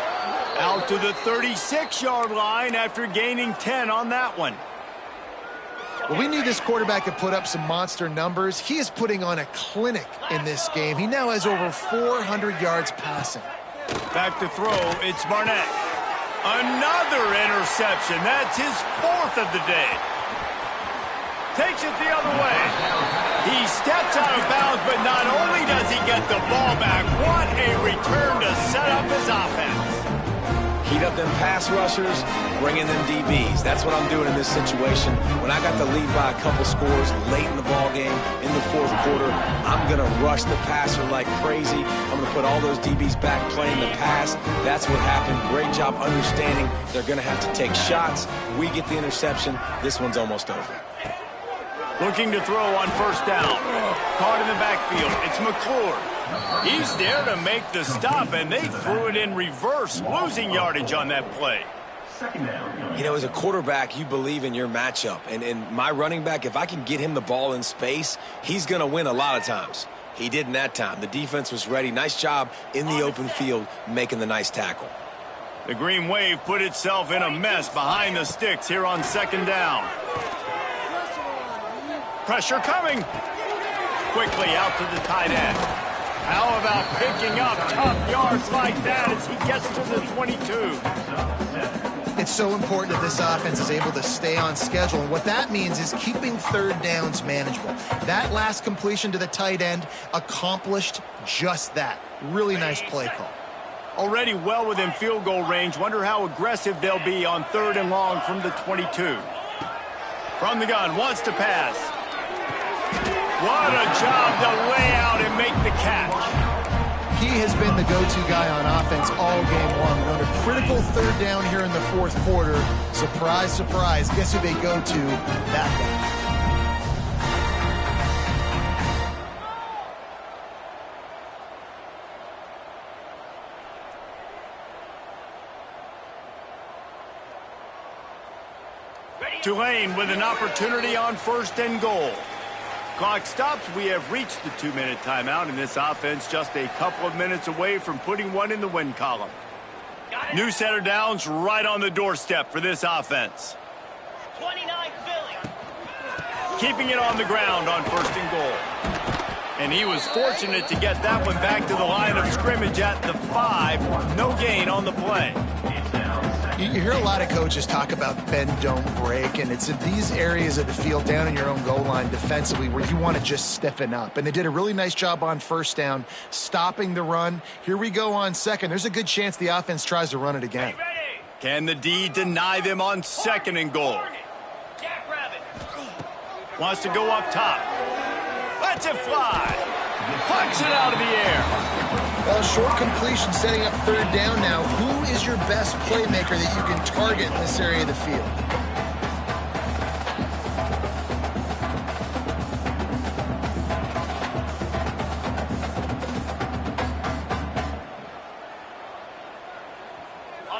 Out to the 36-yard line after gaining 10 on that one. Well, we knew this quarterback could put up some monster numbers. He is putting on a clinic in this game. He now has over 400 yards passing. Back to throw. It's Barnett. Another interception. That's his 4th of the day. Takes it the other way. He steps out of bounds, but not only does he get the ball back, what a return to set up his offense. Heat up them pass rushers, bring in them DBs. That's what I'm doing in this situation. When I got the lead by a couple scores late in the ball game, in the 4th quarter, I'm going to rush the passer like crazy. I'm going to put all those DBs back playing the pass. That's what happened. Great job understanding they're going to have to take shots. We get the interception. This one's almost over. Looking to throw on first down. Caught in the backfield. It's McClure. He's there to make the stop, and they threw it in reverse, losing yardage on that play. You know, as a quarterback, you believe in your matchup. And my running back, if I can get him the ball in space, he's going to win a lot of times. He didn't that time. The defense was ready. Nice job in the open field making the nice tackle. The Green Wave put itself in a mess behind the sticks here on second down. Pressure coming. Quickly out to the tight end. How about picking up tough yards like that as he gets to the 22? It's so important that this offense is able to stay on schedule. And what that means is keeping third downs manageable. That last completion to the tight end accomplished just that. Really nice play call. Already well within field goal range. Wonder how aggressive they'll be on 3rd and long from the 22. From the gun, wants to pass. What a job to lay out and make the catch. He has been the go-to guy on offense all game long. And on a critical 3rd down here in the 4th quarter, surprise, surprise, guess who they go to? That guy. Tulane with an opportunity on 1st and goal. Clock stops. We have reached the 2-minute timeout, and this offense just a couple of minutes away from putting one in the win column. New set of downs right on the doorstep for this offense. 29 Philly. Keeping it on the ground on 1st and goal. And he was fortunate to get that one back to the line of scrimmage at the 5. No gain on the play. You hear a lot of coaches talk about bend, don't break, and it's in these areas of the field down in your own goal line defensively where you want to just stiffen up. And they did a really nice job on 1st down, stopping the run. Here we go on 2nd. There's a good chance the offense tries to run it again. Can the D deny them on 2nd and goal? Wants to go up top. Lets it fly. Punch it out of the air. Well, short completion setting up 3rd down now. Who is your best playmaker that you can target in this area of the field?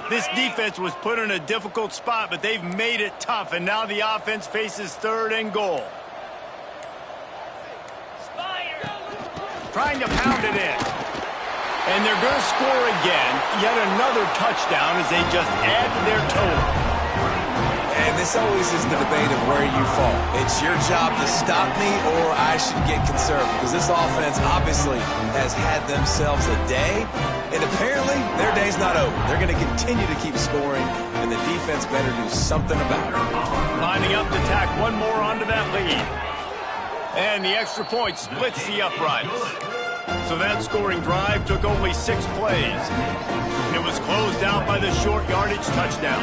This defense was put in a difficult spot, but they've made it tough, and now the offense faces 3rd and goal. Trying to pound it in. And they're going to score again. Yet another touchdown as they just add to their total. And this always is the debate of where you fall. It's your job to stop me or I should get conservative. Because this offense obviously has had themselves a day. And apparently their day's not over. They're going to continue to keep scoring. And the defense better do something about it. Lining up to tack one more onto that lead. And the extra point splits the uprights. So that scoring drive took only 6 plays. And it was closed out by the short yardage touchdown.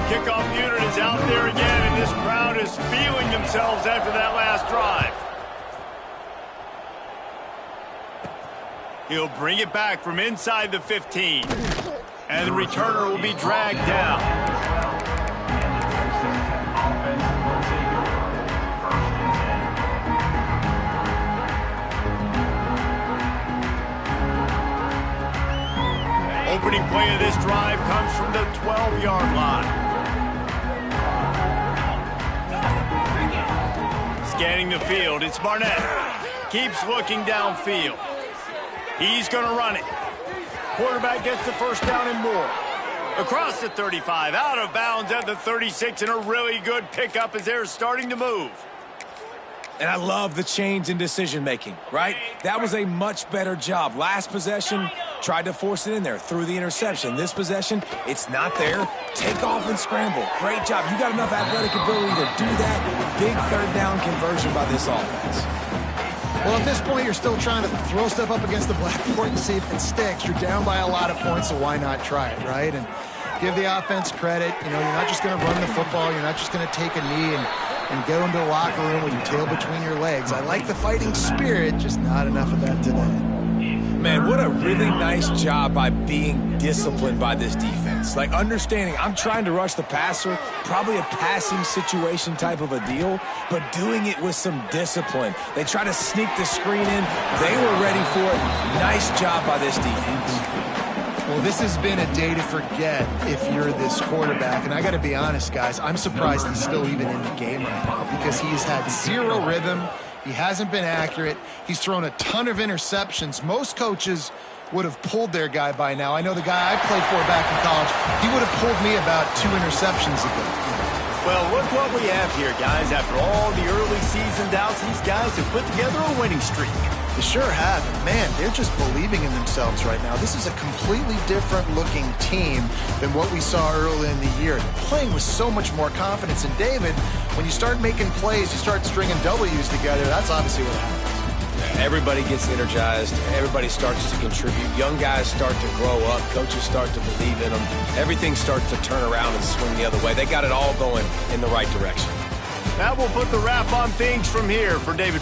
Kickoff unit is out there again, and this crowd is feeling themselves after that last drive. He'll bring it back from inside the 15. And the returner will be dragged down. Opening play of this drive comes from the 12-yard line. Scanning the field, it's Barnett. Keeps looking downfield. He's going to run it. Quarterback gets the 1st down and more. Across the 35, out of bounds at the 36, and a really good pickup as they're starting to move. And I love the change in decision-making, right? That was a much better job. Last possession, tried to force it in there, threw the interception. This possession, it's not there. Take off and scramble. Great job. You got enough athletic ability to do that. Big 3rd down conversion by this offense. Well, at this point, you're still trying to throw stuff up against the blackboard and see if it sticks. You're down by a lot of points, so why not try it, right? And give the offense credit. You know, you're not just going to run the football. You're not just going to take a knee and go into the locker room with your tail between your legs. I like the fighting spirit, just not enough of that today. Man, what a really nice job by being disciplined by this defense. Like, understanding I'm trying to rush the passer, probably a passing situation type of a deal, but doing it with some discipline. They try to sneak the screen in. They were ready for it. Nice job by this defense. Well, this has been a day to forget if you're this quarterback. And I got to be honest, guys, I'm surprised he's still even in the game right now because he's had zero rhythm. He hasn't been accurate. He's thrown a ton of interceptions. Most coaches would have pulled their guy by now. I know the guy I played for back in college, he would have pulled me about 2 interceptions ago. Well, look what we have here, guys. After all the early season doubts, these guys have put together a winning streak. They sure have. And man, they're just believing in themselves right now. This is a completely different looking team than what we saw early in the year. They're playing with so much more confidence. And David, when you start making plays, you start stringing W's together, that's obviously what happens. Everybody gets energized. Everybody starts to contribute. Young guys start to grow up. Coaches start to believe in them. Everything starts to turn around and swing the other way. They got it all going in the right direction. That will put the wrap on things from here for David.